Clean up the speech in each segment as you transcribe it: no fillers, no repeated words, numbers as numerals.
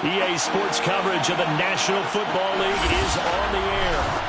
EA Sports coverage of the National Football League is on the air.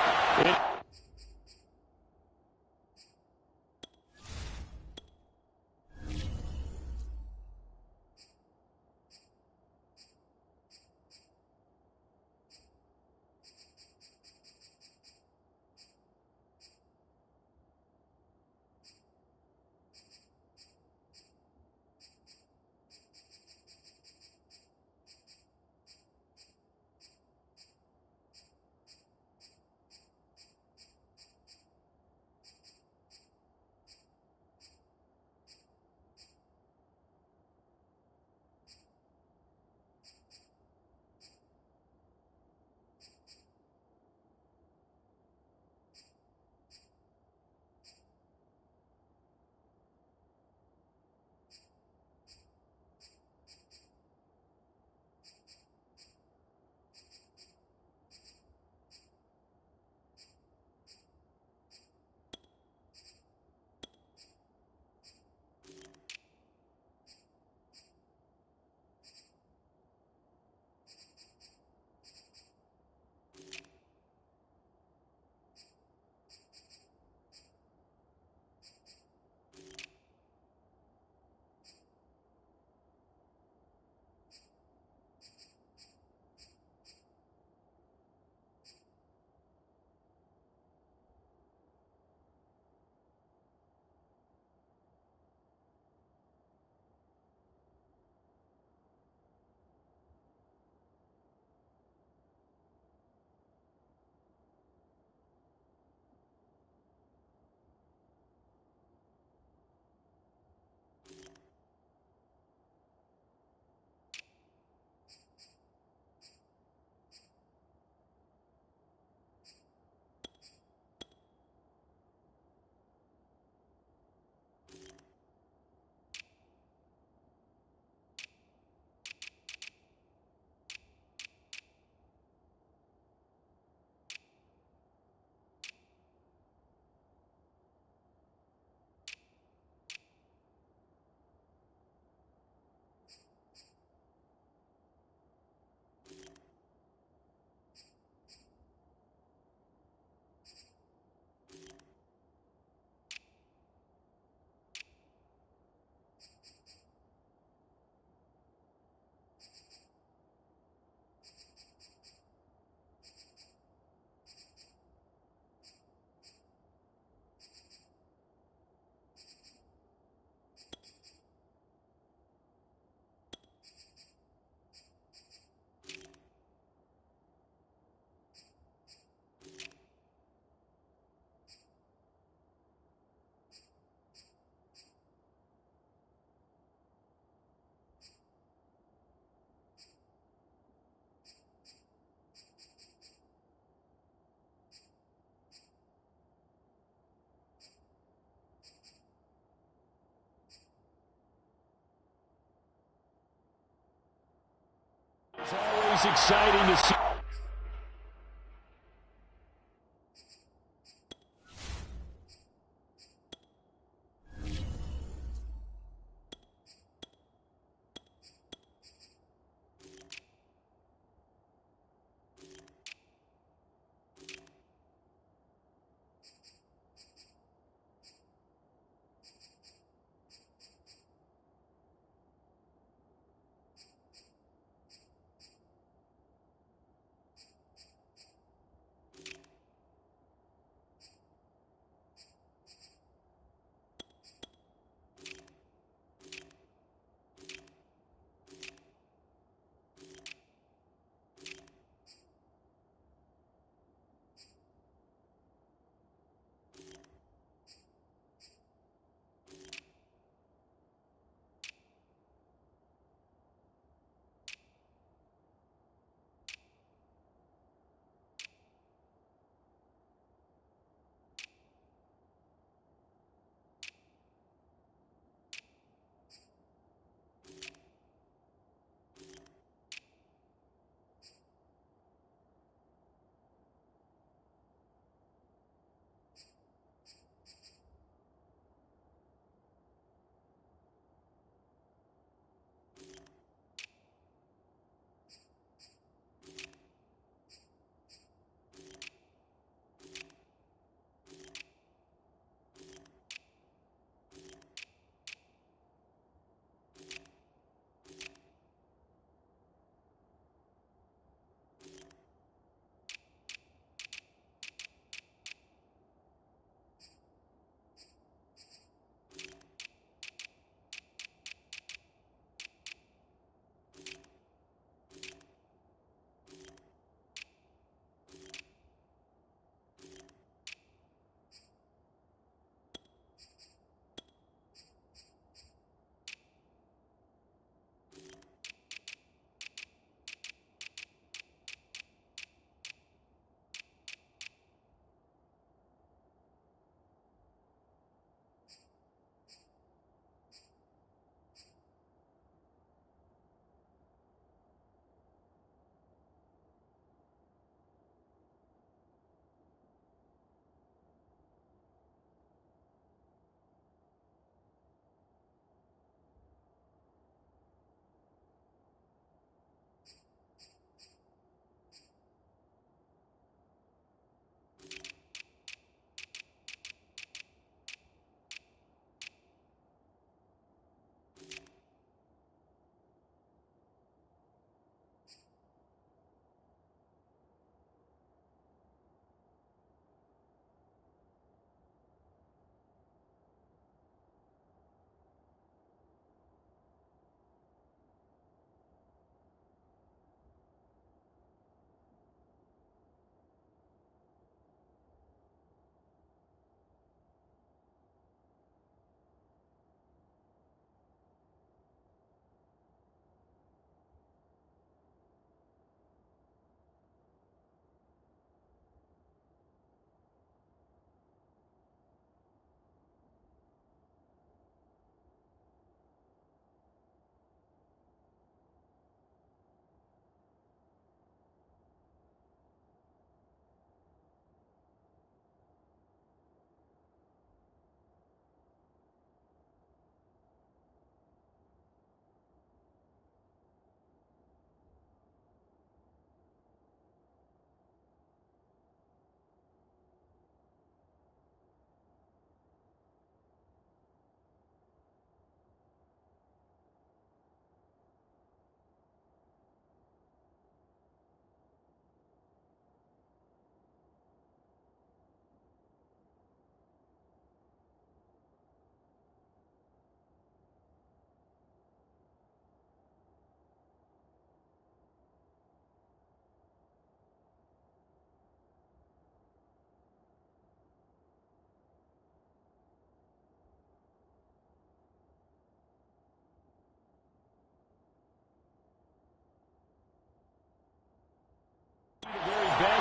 It's always exciting to see.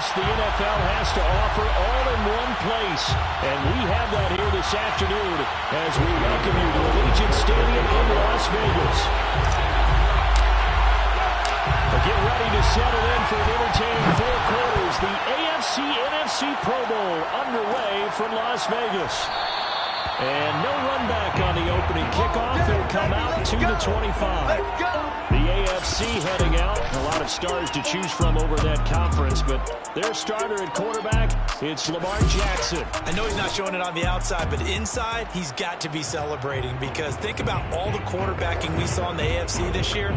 best the NFL has to offer all in one place. And we have that here this afternoon as we welcome you to Allegiant Stadium in Las Vegas. Get ready to settle in for an entertaining four quarters. The AFC-NFC Pro Bowl underway from Las Vegas. And no run back on the opening kickoff. It'll come out to the 25. The AFC heading out. A lot of stars to choose from over that conference, but their starter at quarterback, it's Lamar Jackson. I know he's not showing it on the outside, but inside, he's got to be celebrating because think about all the quarterbacking we saw in the AFC this year.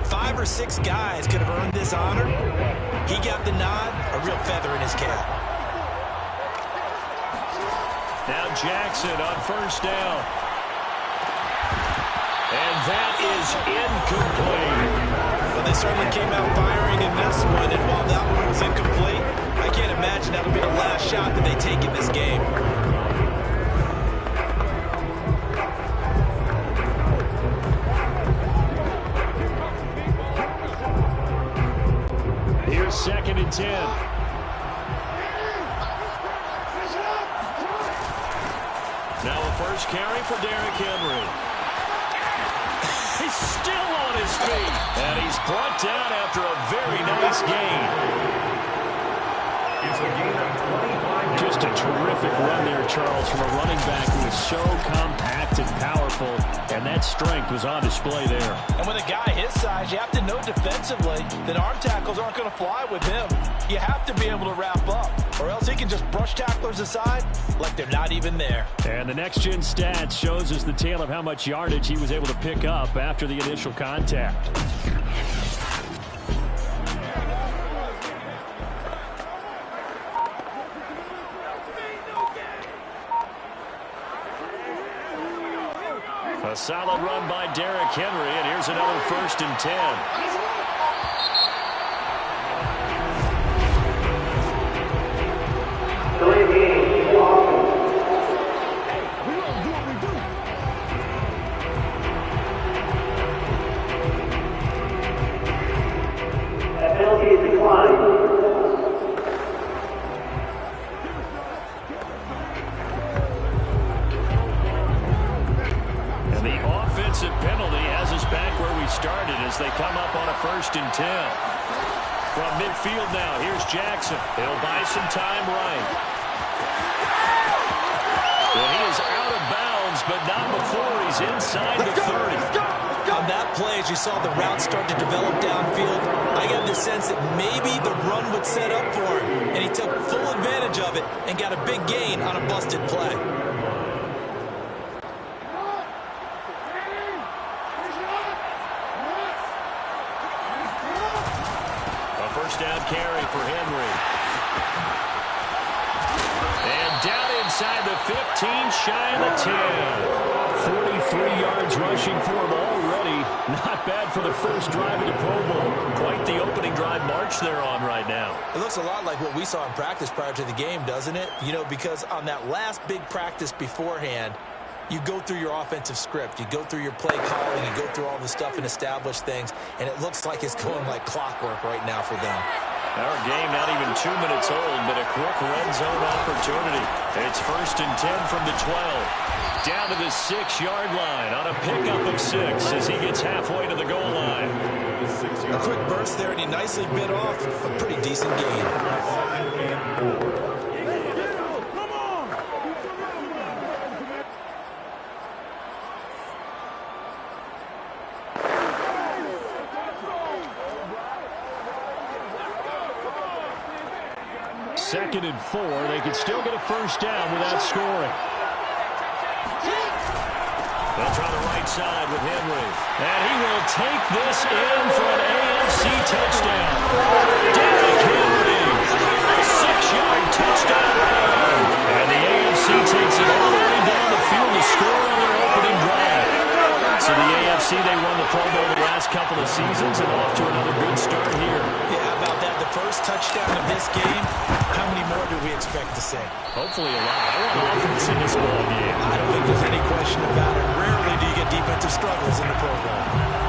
5 or 6 guys could have earned this honor. He got the nod, a real feather in his cap. Now Jackson on first down. And that is incomplete. Well, they certainly came out firing in this one, and while that one was incomplete, I can't imagine that'll be the last shot that they take in this game. Here's 2nd and 10. Now a first carry for Derrick Henry. He's still on his feet. And he's brought down after a very nice gain. Just a terrific run there, Charles, from a running back who is so compact and powerful. And that strength was on display there. And with a guy his size, you have to know defensively that arm tackles aren't going to fly with him. You have to be able to wrap up, or else he can just brush tacklers aside like they're not even there. And the next-gen stats shows us the tale of how much yardage he was able to pick up after the initial contact. A solid run by Derrick Henry, and here's another 1st and 10. Penalty has us back where we started as they come up on a 1st and 10. From midfield now, here's Jackson. He'll buy some time right. And he is out of bounds, but not before he's inside the 30. On that play, as you saw the route start to develop downfield, I got the sense that maybe the run would set up for him, and he took full advantage of it and got a big gain on a busted play. Down carry for Henry. And down inside the 15, shy of the 10. 43 yards rushing for him already. Not bad for the first drive of the Pro Bowl. Quite the opening drive march they're on right now. It looks a lot like what we saw in practice prior to the game, doesn't it? You know, because on that last big practice beforehand, you go through your offensive script. You go through your play calling. You go through all the stuff and establish things. And it looks like it's going like clockwork right now for them. Our game not even 2 minutes old, but a quick red zone opportunity. It's 1st and 10 from the 12. Down to the 6-yard line on a pickup of 6 as he gets halfway to the goal line. A quick burst there, and he nicely bit off a pretty decent gain. Second and 4. They could still get a first down without scoring. They'll try the right side with Henry. And he will take this in for an AFC touchdown. Derrick Henry, a 6-yard touchdown run. And the AFC takes it all the way down the field to score on their opening drive. So the AFC, they won the Pro Bowl the last couple of seasons and off to another good start here. Yeah, how about that? The first touchdown of this game. How many more do we expect to see? Hopefully a lot. I want offense in this ball game. I don't think there's any question about it. Rarely do you get defensive struggles in the program.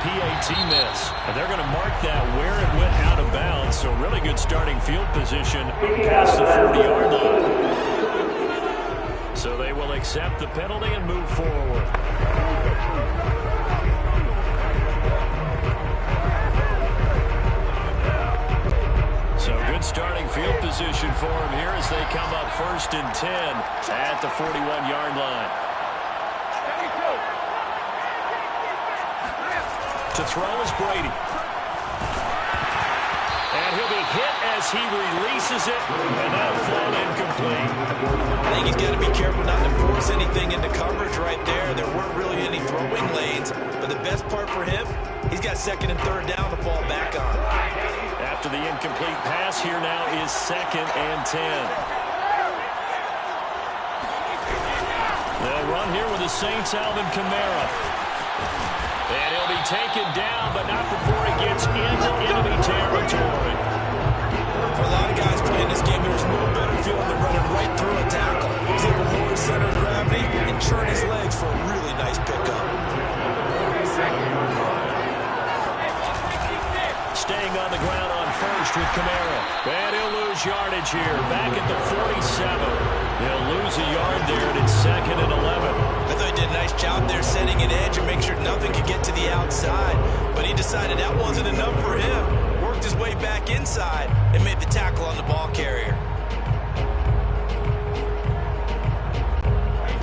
PAT miss. And they're going to mark that where it went out of bounds. So really good starting field position past the 40-yard line. So they will accept the penalty and move forward. So good starting field position for him here as they come up 1st and 10 at the 41-yard line. To throw is Brady. And he'll be hit as he releases it, and that'll fall incomplete. I think he's got to be careful not to force anything into coverage right there. There weren't really any throwing lanes, but the best part for him, he's got 2nd and 3rd down to fall back on. After the incomplete pass, here now is 2nd and 10. They'll run here with the Saints' Alvin Kamara. And he'll be taken down, but not before he gets into enemy territory. For a lot of guys playing this game, there's no better feeling than running right through a tackle. He's able to lower his center of gravity and turn his legs for a really nice pickup. Staying on the ground on 1st with Kamara. And he'll lose yardage here. Back at the 47. He'll lose a yard there, and it's 2nd and 11. I thought he did a nice job there setting an edge and make sure nothing could get to the outside. But he decided that wasn't enough for him. Worked his way back inside and made the tackle on the ball carrier.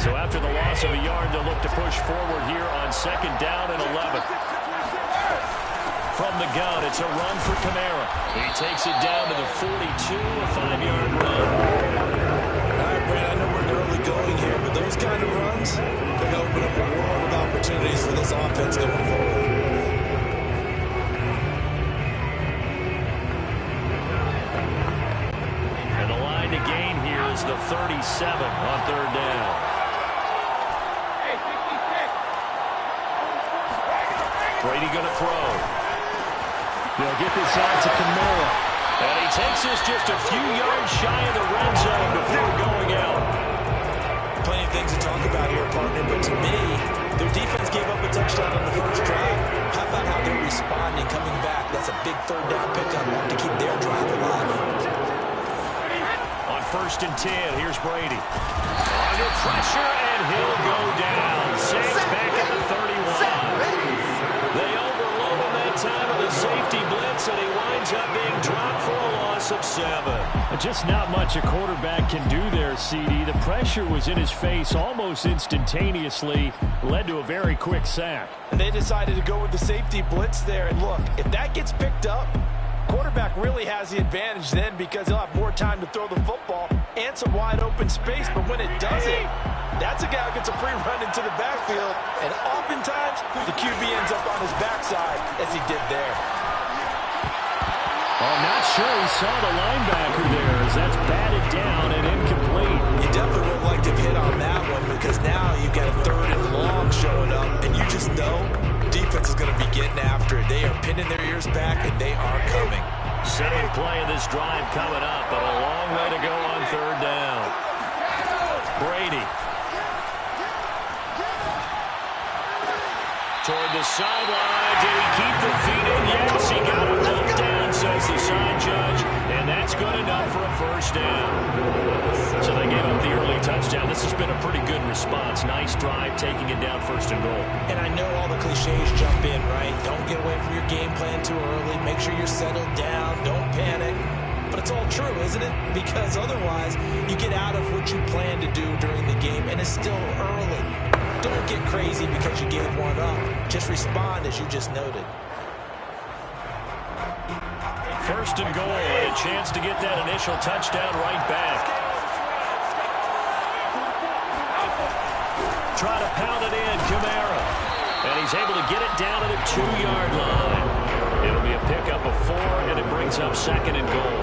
So after the loss of a yard, they'll look to push forward here on 2nd down and 11. From the gun, it's a run for Kamara. He takes it down to the 42, a 5-yard run. All right, Brad, I know we're in early going here, but those kind of runs, they're going to open up a world of opportunities for this offense going forward. And the line to gain here is the 37 on 3rd down. Brady going to throw. They'll get this out to Kamara. And he takes this just a few yards shy of the red zone before going out. Plenty of things to talk about here, partner, but to me, their defense gave up a touchdown on the first drive. How about how they're responding, coming back? That's a big 3rd down pickup to keep their drive alive. On 1st and 10, here's Brady. Under pressure, and he'll go down. Saints back at the 31. They overload him that time with a safety blitz, and he winds up being dropped for a loss of 7. Just not much a quarterback can do there, CD. The pressure was in his face almost instantaneously, led to a very quick sack. And they decided to go with the safety blitz there. And look, if that gets picked up, quarterback really has the advantage then because he'll have more time to throw the football and some wide open space. But when it doesn't, that's a guy who gets a free run into the backfield. And oftentimes, the QB ends up on his backside as he did there. I'm not sure he saw the linebacker there as that's batted down and incomplete. You definitely would like to have hit on that one because now you've got a 3rd and long showing up. And you just know defense is going to be getting after it. They are pinning their ears back, and they are coming. 7th play of this drive coming up, but a long way to go on 3rd down. Brady. Toward the sideline. Did he keep the feet in? Yes, he got him knocked down, says the side judge. And that's good enough for a 1st down. So they gave up the early touchdown. This has been a pretty good response. Nice drive, taking it down 1st and goal. And I know all the cliches jump in, right? Don't get away from your game plan too early. Make sure you're settled down. Don't panic. But it's all true, isn't it? Because otherwise, you get out of what you plan to do during the game, and it's still early. Don't get crazy because you gave one up. Just respond as you just noted. 1st and goal, and a chance to get that initial touchdown right back. Try to pound it in, Kamara. And he's able to get it down to the 2-yard line. It'll be a pickup of 4, and it brings up 2nd and goal.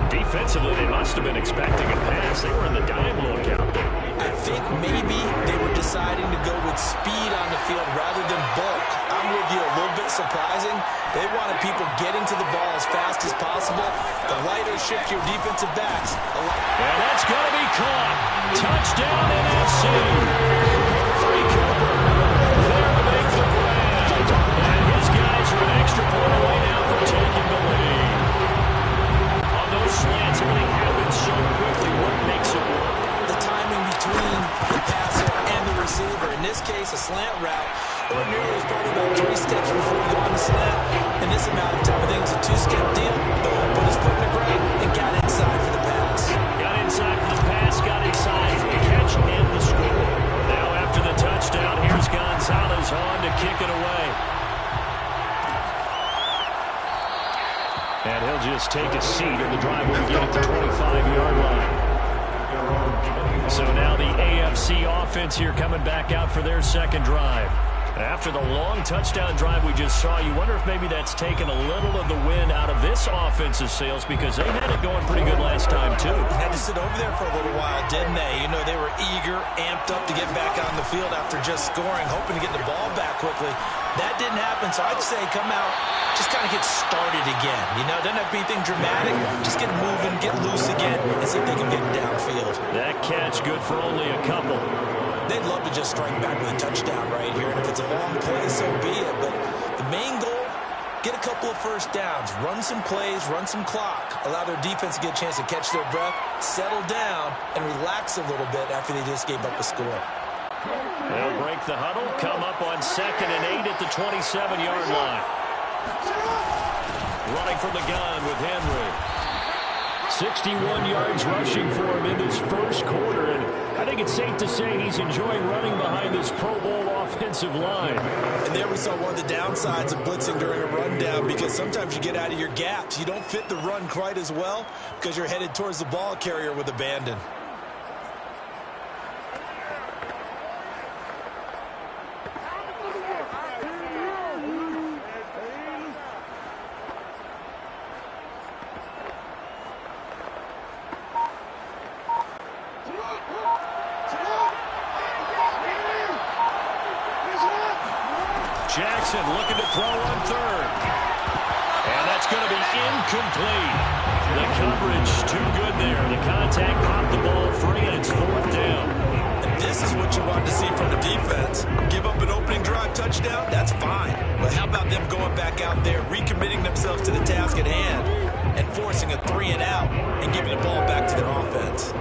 Defensively, they must have been expecting a pass. They were in the dime look out there. I think maybe they were deciding to go with speed on the field rather than bulk. I'm with you, a little bit surprising. They wanted people getting to the ball as fast as possible. The lighter shift your defensive backs. And that's going to be caught. Touchdown NFC. Free Cooper there to make the grab. And his guy amount of time. I think it was a two-step deal. Boom, put his foot in the ground and got inside for the pass. Got inside for the pass, got inside for the catch and the score. Now after the touchdown, here's Gonzalez on to kick it away. And he'll just take a seat, and the drive will begin at the 25-yard line. So now the AFC offense here coming back out for their second drive. After the long touchdown drive we just saw, you wonder if maybe that's taken a little of the wind out of this offense's sails, because they had it going pretty good last time, too. Had to sit over there for a little while, didn't they? You know, they were eager, amped up to get back on the field after just scoring, hoping to get the ball back quickly. That didn't happen, so I'd say come out, just kind of get started again. You know, doesn't have to be anything dramatic. Just get moving, get loose again, and see if they can get it downfield. That catch good for only a couple. They'd love to just strike back with a touchdown right here, and if it's a long play, so be it. But the main goal, get a couple of first downs, run some plays, run some clock, allow their defense to get a chance to catch their breath, settle down, and relax a little bit after they just gave up a score. They'll break the huddle, come up on 2nd and 8 at the 27-yard line. Running from the gun with Henry. 61 yards rushing for him in this first quarter, and I think it's safe to say he's enjoying running behind this Pro Bowl offensive line. And there we saw one of the downsides of blitzing during a rundown, because sometimes you get out of your gaps. You don't fit the run quite as well because you're headed towards the ball carrier with abandon. Jackson looking to throw on 3rd. And that's going to be incomplete. The coverage too good there. The contact popped the ball free, and it's 4th down. And this is what you want to see from the defense. Give up an opening drive touchdown, that's fine. But how about them going back out there, recommitting themselves to the task at hand, and forcing a 3-and-out and giving the ball back to their offense.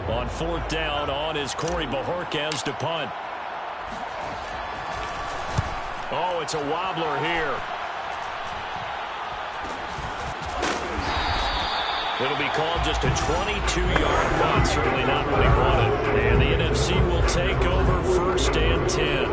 On 4th down, on is Corey Bajorquez to punt. Oh, it's a wobbler here. It'll be called just a 22-yard punt. Certainly not what he wanted. And the NFC will take over 1st and 10.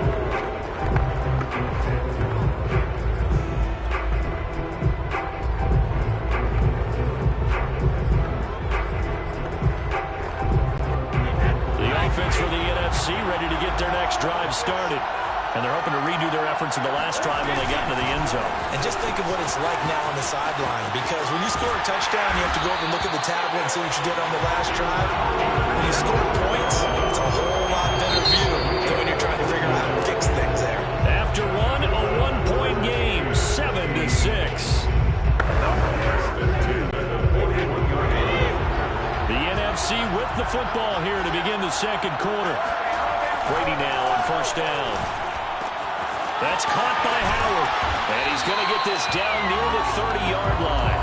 The offense for the NFC ready to get their next drive started. And they're hoping to redo their efforts in the last drive when they got into the end zone. And just think of what it's like now on the sideline, because when you score a touchdown, you have to go over and look at the tablet and see what you did on the last drive. When you score points, it's a whole lot better view than when you're trying to figure out how to fix things there. After one, a one-point game, 7-6. The NFC with the football here to begin the second quarter. Brady now on 1st down. That's caught by Howard. And he's going to get this down near the 30-yard line.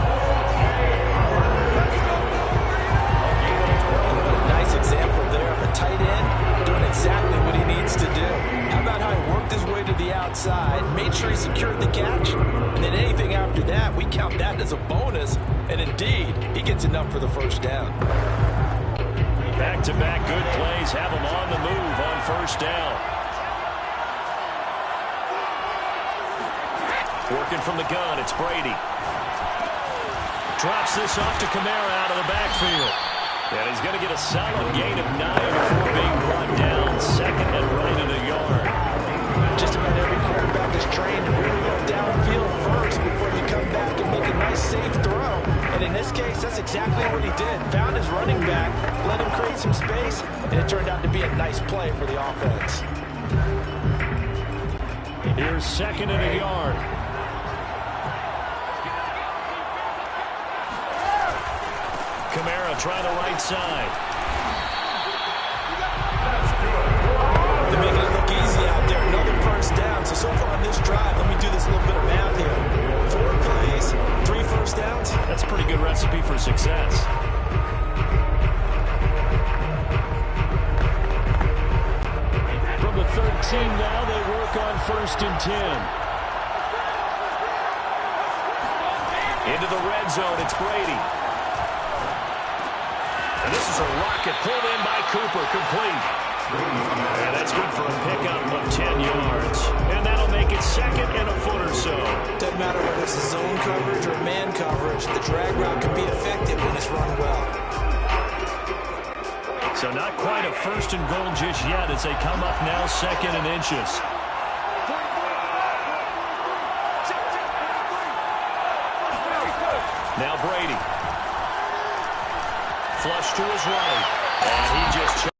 Nice example there of a tight end doing exactly what he needs to do. How about how he worked his way to the outside, made sure he secured the catch, and then anything after that, we count that as a bonus. And indeed, he gets enough for the 1st down. Back-to-back good plays have him on the move on 1st down. Working from the gun, it's Brady. Drops this off to Kamara out of the backfield. And he's going to get a solid gain of 9 before being brought down 2nd and right at a yard. Just about every quarterback is trained to really go downfield first before you come back and make a nice safe throw. And in this case, that's exactly what he did. Found his running back, let him create some space, and it turned out to be a nice play for the offense. Here's 2nd and a yard. Kamara trying the right side. They're making it look easy out there. Another 1st down. So far on this drive, let me do this little bit of math here. 4 plays, 3 1st downs. That's a pretty good recipe for success. From the 13 now, they work on 1st and 10. Into the red zone, it's Brady. And this is a rocket pulled in by Cooper, complete. And that's good for a pickup of 10 yards. And that'll make it second and a foot or so. Doesn't matter whether it's a zone coverage or man coverage, the drag route can be effective when it's run well. So not quite a first and goal just yet as they come up now second and inches. Now Brady. Flush to his right. And he just